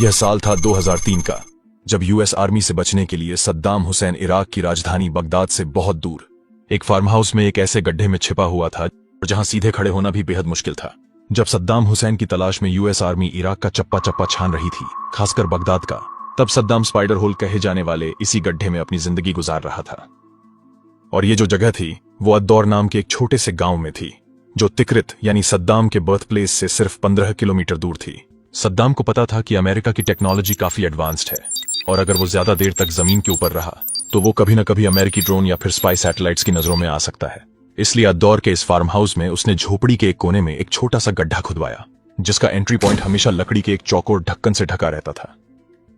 यह साल था 2003 का, जब यूएस आर्मी से बचने के लिए सद्दाम हुसैन इराक की राजधानी बगदाद से बहुत दूर एक फार्म हाउस में एक ऐसे गड्ढे में छिपा हुआ था जहां सीधे खड़े होना भी बेहद मुश्किल था। जब सद्दाम हुसैन की तलाश में यूएस आर्मी इराक का चप्पा चप्पा छान रही थी, खासकर बगदाद का, तब सद्दाम स्पाइडर होल कहे जाने वाले इसी गड्ढे में अपनी जिंदगी गुजार रहा था। और ये जो जगह थी वो अद्दौर नाम के एक छोटे से गांव में थी, जो तिक्रित यानी सद्दाम के बर्थ प्लेस से सिर्फ 15 किलोमीटर दूर थी। सद्दाम को पता था कि अमेरिका की टेक्नोलॉजी काफी एडवांस्ड है और अगर वो ज्यादा देर तक जमीन के ऊपर रहा तो वो कभी न कभी अमेरिकी ड्रोन या फिर स्पाई सैटेलाइट्स की नजरों में आ सकता है। इसलिए अद्दौर के इस फार्म हाउस में उसने झोपड़ी के एक कोने में एक छोटा सा गड्ढा खुदवाया, जिसका एंट्री पॉइंट हमेशा लकड़ी के एक चौकोर ढक्कन से ढका रहता था।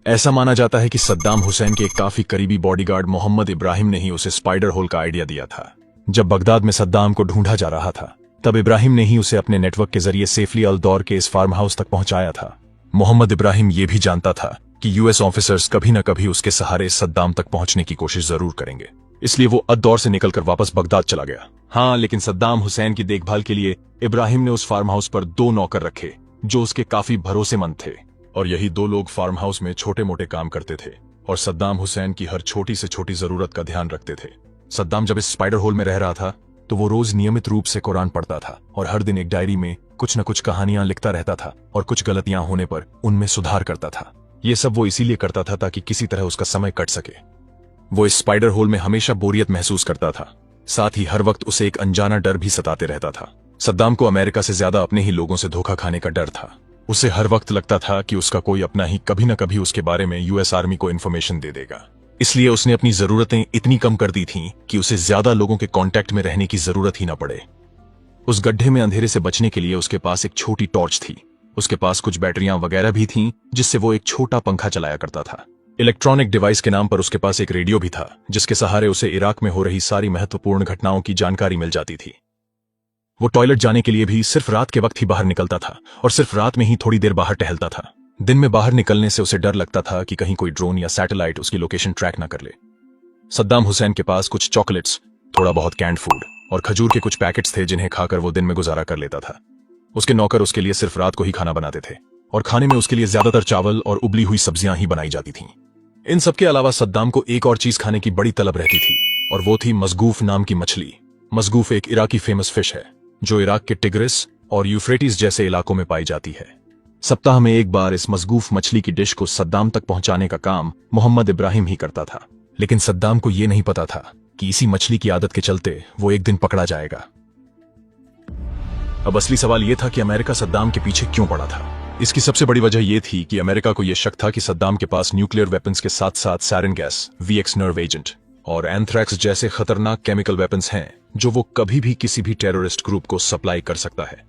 ऐसा माना जाता है कि सद्दाम हुसैन के एक काफी करीबी बॉडीगार्ड मोहम्मद इब्राहिम ने ही उसे स्पाइडर होल का आइडिया दिया था। जब बगदाद में सद्दाम को ढूंढा जा रहा था, तब इब्राहिम ने ही उसे अपने नेटवर्क के जरिए सेफली अल्दौर के इस फार्म हाउस तक पहुंचाया था। मोहम्मद इब्राहिम ये भी जानता था कि यूएस ऑफिसर्स कभी न कभी उसके सहारे सद्दाम तक पहुंचने की कोशिश जरूर करेंगे, इसलिए वो अद्दौर से निकलकर वापस बगदाद चला गया। हाँ, लेकिन सद्दाम हुसैन की देखभाल के लिए इब्राहिम ने उस फार्म हाउस पर 2 नौकर रखे जो उसके काफी भरोसेमंद थे, और यही 2 लोग फार्म हाउस में छोटे मोटे काम करते थे और सद्दाम हुसैन की हर छोटी से छोटी जरूरत का ध्यान रखते थे। सद्दाम जब इस स्पाइडर होल में रह रहा था तो वो रोज नियमित रूप से कुरान पढ़ता था और हर दिन एक डायरी में कुछ न कुछ कहानियां लिखता रहता था और कुछ गलतियां होने पर उनमें सुधार करता था। ये सब वो इसीलिए करता था ताकि किसी तरह उसका समय कट सके। वो इस स्पाइडर होल में हमेशा बोरियत महसूस करता था, साथ ही हर वक्त उसे एक अनजाना डर भी सताते रहता था। सद्दाम को अमेरिका से ज्यादा अपने ही लोगों से धोखा खाने का डर था। उसे हर वक्त लगता था कि उसका कोई अपना ही कभी न कभी उसके बारे में यूएस आर्मी को इन्फॉर्मेशन दे देगा। इसलिए उसने अपनी जरूरतें इतनी कम कर दी थीं कि उसे ज्यादा लोगों के कांटेक्ट में रहने की जरूरत ही न पड़े। उस गड्ढे में अंधेरे से बचने के लिए उसके पास एक छोटी टॉर्च थी। उसके पास कुछ बैटरियां वगैरह भी थीं, जिससे वो एक छोटा पंखा चलाया करता था। इलेक्ट्रॉनिक डिवाइस के नाम पर उसके पास एक रेडियो भी था, जिसके सहारे उसे इराक में हो रही सारी महत्वपूर्ण घटनाओं की जानकारी मिल जाती थी। वो टॉयलेट जाने के लिए भी सिर्फ रात के वक्त ही बाहर निकलता था और सिर्फ रात में ही थोड़ी देर बाहर टहलता था। दिन में बाहर निकलने से उसे डर लगता था कि कहीं कोई ड्रोन या सैटेलाइट उसकी लोकेशन ट्रैक ना कर ले। सद्दाम हुसैन के पास कुछ चॉकलेट्स, थोड़ा बहुत कैंड फूड और खजूर के कुछ पैकेट्स थे, जिन्हें खाकर वो दिन में गुजारा कर लेता था। उसके नौकर उसके लिए सिर्फ रात को ही खाना बनाते थे और खाने में उसके लिए ज्यादातर चावल और उबली हुई सब्जियां ही बनाई जाती थीं। इन सबके अलावा सद्दाम को एक और चीज खाने की बड़ी तलब रहती थी और वो थी मज़गूफ नाम की मछली। मज़गूफ एक इराकी फेमस फिश है जो इराक के टिग्रिस और यूफ्रेटिस जैसे इलाकों में पाई जाती है। सप्ताह में एक बार इस मज़गूफ मछली की डिश को सद्दाम तक पहुंचाने का काम मोहम्मद इब्राहिम ही करता था, लेकिन सद्दाम को यह नहीं पता था कि इसी मछली की आदत के चलते वो एक दिन पकड़ा जाएगा। अब असली सवाल यह था कि अमेरिका सद्दाम के पीछे क्यों पड़ा था। इसकी सबसे बड़ी वजह यह थी कि अमेरिका को यह शक था कि सद्दाम के पास न्यूक्लियर वेपन्स के साथ साथ सैरिन गैस, VX नर्व एजेंट और एंथ्रैक्स जैसे खतरनाक केमिकल वेपन्स हैं जो वो कभी भी किसी भी टेररिस्ट ग्रुप को सप्लाई कर सकता है।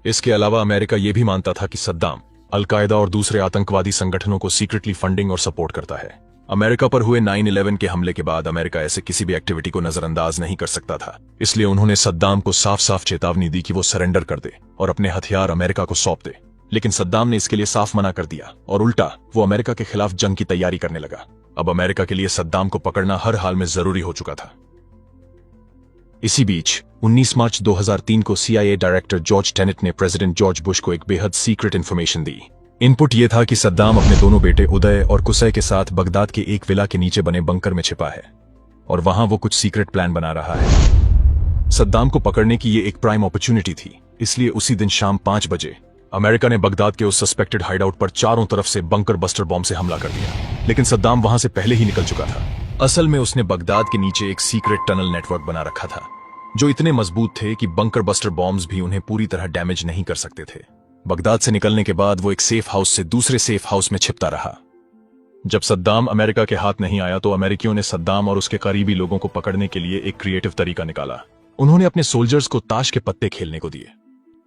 इसके अलावा अमेरिका यह भी मानता था कि सद्दाम अल-कायदा और दूसरे आतंकवादी संगठनों को सीक्रेटली फंडिंग और सपोर्ट करता है। अमेरिका पर हुए 9/11 के हमले के बाद अमेरिका ऐसे किसी भी एक्टिविटी को नजरअंदाज नहीं कर सकता था, इसलिए उन्होंने सद्दाम को साफ साफ चेतावनी दी कि वो सरेंडर कर दे और अपने हथियार अमेरिका को सौंप दे। लेकिन सद्दाम ने इसके लिए साफ मना कर दिया और उल्टा वो अमेरिका के खिलाफ जंग की तैयारी करने लगा। अब अमेरिका के लिए सद्दाम को पकड़ना हर हाल में जरूरी हो चुका था। इसी बीच 19 मार्च 2003 को CIA डायरेक्टर जॉर्ज टेनेट ने प्रेसिडेंट जॉर्ज बुश को एक बेहद सीक्रेट इन्फॉर्मेशन दी। इनपुट यह था कि सद्दाम अपने दोनों बेटे उदय और कुसै के साथ बगदाद के एक विला के नीचे बने बंकर में छिपा है और वहां वो कुछ सीक्रेट प्लान बना रहा है। सद्दाम को पकड़ने की ये एक प्राइम अपॉर्चुनिटी थी, इसलिए उसी दिन शाम 5 बजे अमेरिका ने बगदाद के उस सस्पेक्टेड हाइडआउट पर चारों तरफ से बंकर बस्टर बॉम्ब से हमला कर दिया। लेकिन सद्दाम वहां से पहले ही निकल चुका था। असल में उसने बगदाद के नीचे एक सीक्रेट टनल नेटवर्क बना रखा था जो इतने मजबूत थे कि बंकर बस्टर बॉम्ब्स भी उन्हें पूरी तरह डैमेज नहीं कर सकते थे। बगदाद से निकलने के बाद वो एक सेफ हाउस से दूसरे सेफ हाउस में छिपता रहा। जब सद्दाम अमेरिका के हाथ नहीं आया तो अमेरिकियों ने सद्दाम और उसके करीबी लोगों को पकड़ने के लिए एक क्रिएटिव तरीका निकाला। उन्होंने अपने सोल्जर्स को ताश के पत्ते खेलने को दिए,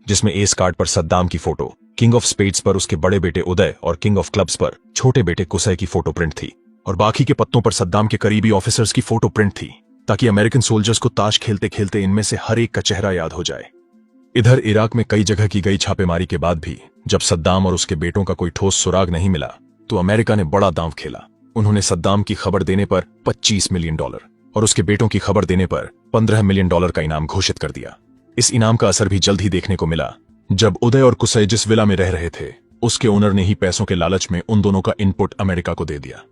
जिसमें एस कार्ड पर सद्दाम की फोटो, किंग ऑफ स्पेड्स पर उसके बड़े बेटे उदय और किंग ऑफ क्लब्स पर छोटे बेटे कुसै की फोटो प्रिंट थी और बाकी के पत्तों पर सद्दाम के करीबी ऑफिसर्स की फोटो प्रिंट थी, ताकि अमेरिकन सोल्जर्स को ताश खेलते खेलते इनमें से हर एक का चेहरा याद हो जाए। इधर इराक में कई जगह की गई छापेमारी के बाद भी जब सद्दाम और उसके बेटों का कोई ठोस सुराग नहीं मिला तो अमेरिका ने बड़ा दांव खेला। उन्होंने सद्दाम की खबर देने पर $25 मिलियन और उसके बेटों की खबर देने पर $15 मिलियन का इनाम घोषित कर दिया। इस इनाम का असर भी जल्द ही देखने को मिला। जब उदय और कुसै जिस विला में रह रहे थे उसके ओनर ने ही पैसों के लालच में उन दोनों का इनपुट अमेरिका को दे दिया।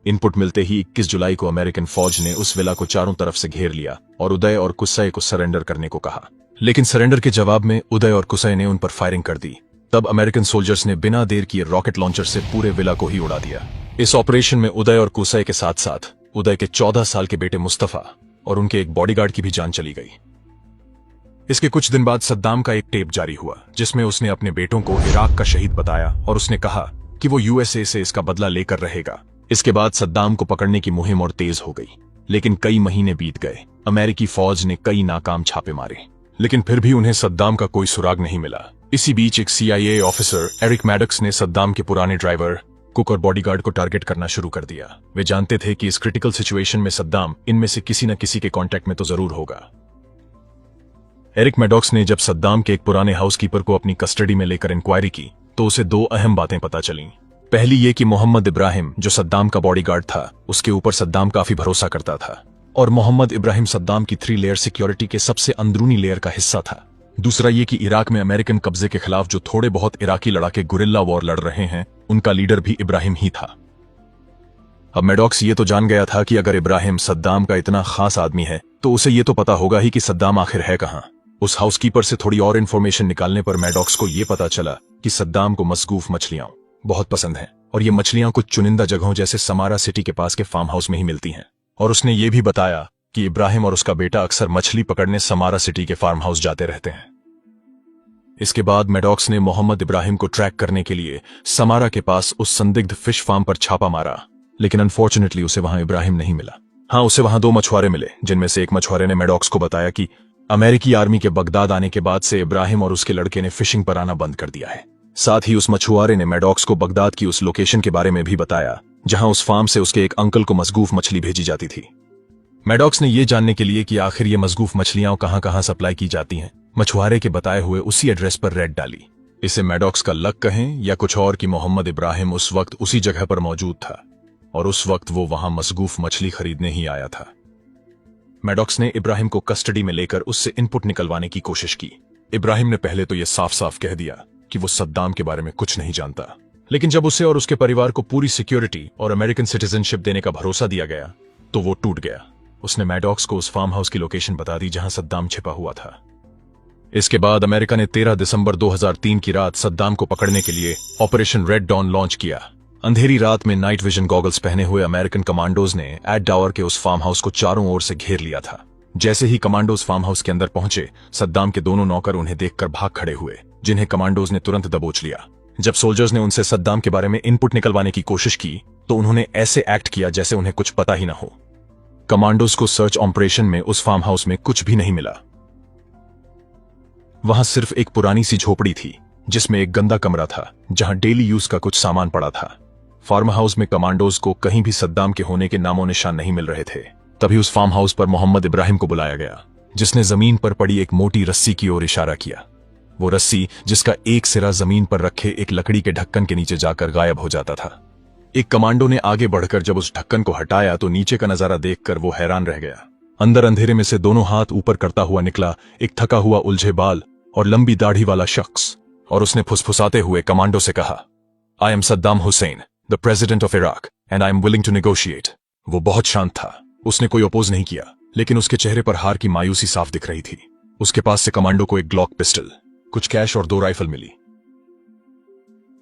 इनपुट मिलते ही 21 जुलाई को अमेरिकन फौज ने उस विला को चारों तरफ से घेर लिया और उदय और कुसै को सरेंडर करने को कहा। लेकिन सरेंडर के जवाब में उदय और कुसै ने उन पर फायरिंग कर दी। तब अमेरिकन सोल्जर्स ने बिना देर किए रॉकेट लॉन्चर से पूरे विला को ही उड़ा दिया। इस ऑपरेशन में उदय और कुसै के साथ साथ उदय के 14 साल के बेटे मुस्तफा और उनके एक बॉडीगार्ड की भी जान चली गई। इसके कुछ दिन बाद सद्दाम का एक टेप जारी हुआ जिसमें उसने अपने बेटों को इराक का शहीद बताया और उसने कहा कि वो यूएसए से इसका बदला लेकर रहेगा। इसके बाद सद्दाम को पकड़ने की मुहिम और तेज हो गई, लेकिन कई महीने बीत गए। अमेरिकी फौज ने कई नाकाम छापे मारे, लेकिन फिर भी उन्हें सद्दाम का कोई सुराग नहीं मिला। इसी बीच एक CIA ऑफिसर एरिक मैडक्स ने सद्दाम के पुराने ड्राइवर, कुक और बॉडीगार्ड को टारगेट करना शुरू कर दिया। वे जानते थे कि इस क्रिटिकल सिचुएशन में सद्दाम इनमें से किसी न किसी के कांटेक्ट में तो जरूर होगा। एरिक मैडक्स ने जब सद्दाम के एक पुराने हाउसकीपर को अपनी कस्टडी में लेकर इंक्वायरी की तो उसे 2 अहम बातें पता चलीं। पहली ये कि मोहम्मद इब्राहिम, जो सद्दाम का बॉडीगार्ड था, उसके ऊपर सद्दाम काफी भरोसा करता था और मोहम्मद इब्राहिम सद्दाम की 3 लेयर सिक्योरिटी के सबसे अंदरूनी लेयर का हिस्सा था। दूसरा ये कि इराक में अमेरिकन कब्जे के खिलाफ जो थोड़े बहुत इराकी लड़ाके गुरिल्ला वॉर लड़ रहे हैं, उनका लीडर भी इब्राहिम ही था। अब मैडक्स ये तो जान गया था कि अगर इब्राहिम सद्दाम का इतना खास आदमी है तो उसे ये तो पता होगा ही कि सद्दाम आखिर है कहां। उस हाउसकीपर से थोड़ी और इन्फॉर्मेशन निकालने पर मैडक्स को यह पता चला कि सद्दाम को मसगूफ मछलियां बहुत पसंद हैं और ये मछलियां कुछ चुनिंदा जगहों जैसे समारा सिटी के पास के फार्म हाउस में ही मिलती हैं। और उसने ये भी बताया कि इब्राहिम और उसका बेटा अक्सर मछली पकड़ने समारा सिटी के फार्म हाउस जाते रहते हैं। इसके बाद मैडक्स ने मोहम्मद इब्राहिम को ट्रैक करने के लिए समारा के पास उस संदिग्ध फिश फार्म पर छापा मारा, लेकिन अनफॉर्चुनेटली उसे वहां इब्राहिम नहीं मिला। हाँ, उसे वहां 2 मछुआरे मिले, जिनमें से एक मछुआरे ने मैडक्स को बताया कि अमेरिकी आर्मी के बगदाद आने के बाद से इब्राहिम और उसके लड़के ने फिशिंग पर आना बंद कर दिया है। साथ ही उस मछुआरे ने मैडक्स को बगदाद की उस लोकेशन के बारे में भी बताया जहां उस फार्म से उसके एक अंकल को मसगूफ मछली भेजी जाती थी। मैडक्स ने यह जानने के लिए कि आखिर ये मसगूफ मछलियां कहां कहां सप्लाई की जाती हैं, मछुआरे के बताए हुए उसी एड्रेस पर रेड डाली। इसे मैडक्स का लक कहें या कुछ और कि मोहम्मद इब्राहिम उस वक्त उसी जगह पर मौजूद था और उस वक्त वो वहां मसगूफ मछली खरीदने ही आया था। मैडक्स ने इब्राहिम को कस्टडी में लेकर उससे इनपुट निकलवाने की कोशिश की। इब्राहिम ने पहले तो यह साफ साफ कह दिया कि वो सद्दाम के बारे में कुछ नहीं जानता, लेकिन जब उसे और उसके परिवार को पूरी सिक्योरिटी और अमेरिकन सिटीजनशिप देने का भरोसा दिया गया तो वो टूट गया। उसने मैडक्स को उस फार्म हाउस की लोकेशन बता दी जहां सद्दाम छिपा हुआ था। इसके बाद अमेरिका ने 13 दिसंबर 2003 की रात सद्दाम को पकड़ने के लिए ऑपरेशन रेड डॉन लॉन्च किया। अंधेरी रात में नाइट विजन गॉगल्स पहने हुए अमेरिकन कमांडोज ने एड डावर के उस फार्म हाउस को चारों ओर से घेर लिया था। जैसे ही कमांडोज फार्म हाउस के अंदर पहुंचे, सद्दाम के दोनों नौकर उन्हें देखकर भाग खड़े हुए, जिन्हें कमांडोज ने तुरंत दबोच लिया। जब सोल्जर्स ने उनसे सद्दाम के बारे में इनपुट निकलवाने की कोशिश की तो उन्होंने ऐसे एक्ट किया जैसे उन्हें कुछ पता ही ना हो। कमांडोज को सर्च ऑपरेशन में उस फार्म हाउस में कुछ भी नहीं मिला। वहां सिर्फ एक पुरानी सी झोपड़ी थी जिसमें एक गंदा कमरा था जहां डेली यूज का कुछ सामान पड़ा था। फार्म हाउस में कमांडोज को कहीं भी सद्दाम के होने के नामो निशान नहीं मिल रहे थे। तभी उस फार्म हाउस पर मोहम्मद इब्राहिम को बुलाया गया, जिसने जमीन पर पड़ी एक मोटी रस्सी की ओर इशारा किया। वो रस्सी जिसका एक सिरा जमीन पर रखे एक लकड़ी के ढक्कन के नीचे जाकर गायब हो जाता था। एक कमांडो ने आगे बढ़कर जब उस ढक्कन को हटाया तो नीचे का नजारा देखकर वो हैरान रह गया। अंदर अंधेरे में से दोनों हाथ ऊपर करता हुआ निकला एक थका हुआ, उलझे बाल और लंबी दाढ़ी वाला शख्स, और उसने फुसफुसाते हुए कमांडो से कहा, I am Saddam Hussein, the president of Iraq, and I am willing to negotiate. वो बहुत शांत था, उसने कोई अपोज नहीं किया, लेकिन उसके चेहरे पर हार की मायूसी साफ दिख रही थी। उसके पास से कमांडो को एक ग्लॉक पिस्टल, कुछ कैश और 2 राइफल मिली।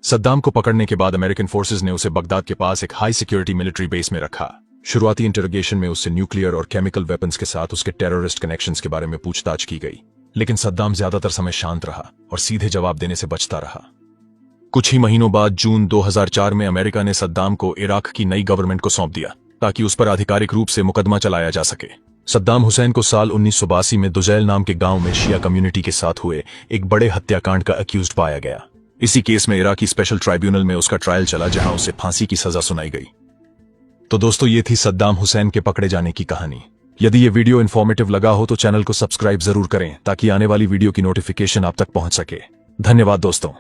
सद्दाम को पकड़ने के बाद अमेरिकन फोर्सेज ने उसे बगदाद के पास एक हाई सिक्योरिटी मिलिट्री बेस में रखा। शुरुआती इंटरोगेशन में उससे न्यूक्लियर और केमिकल वेपन्स के साथ उसके टेररिस्ट कनेक्शंस के बारे में पूछताछ की गई, लेकिन सद्दाम ज्यादातर समय शांत रहा और सीधे जवाब देने से बचता रहा। कुछ ही महीनों बाद जून 2004 में अमेरिका ने सद्दाम को इराक की नई गवर्नमेंट को सौंप दिया ताकि उस पर आधिकारिक रूप से मुकदमा चलाया जा सके। सद्दाम हुसैन को साल 1982 में दुजैल नाम के गांव में शिया कम्युनिटी के साथ हुए एक बड़े हत्याकांड का अक्यूज्ड पाया गया। इसी केस में इराकी स्पेशल ट्राइब्यूनल में उसका ट्रायल चला, जहां उसे फांसी की सजा सुनाई गई। तो दोस्तों, ये थी सद्दाम हुसैन के पकड़े जाने की कहानी। यदि ये वीडियो इन्फॉर्मेटिव लगा हो तो चैनल को सब्सक्राइब जरूर करें ताकि आने वाली वीडियो की नोटिफिकेशन आप तक पहुंच सके। धन्यवाद दोस्तों।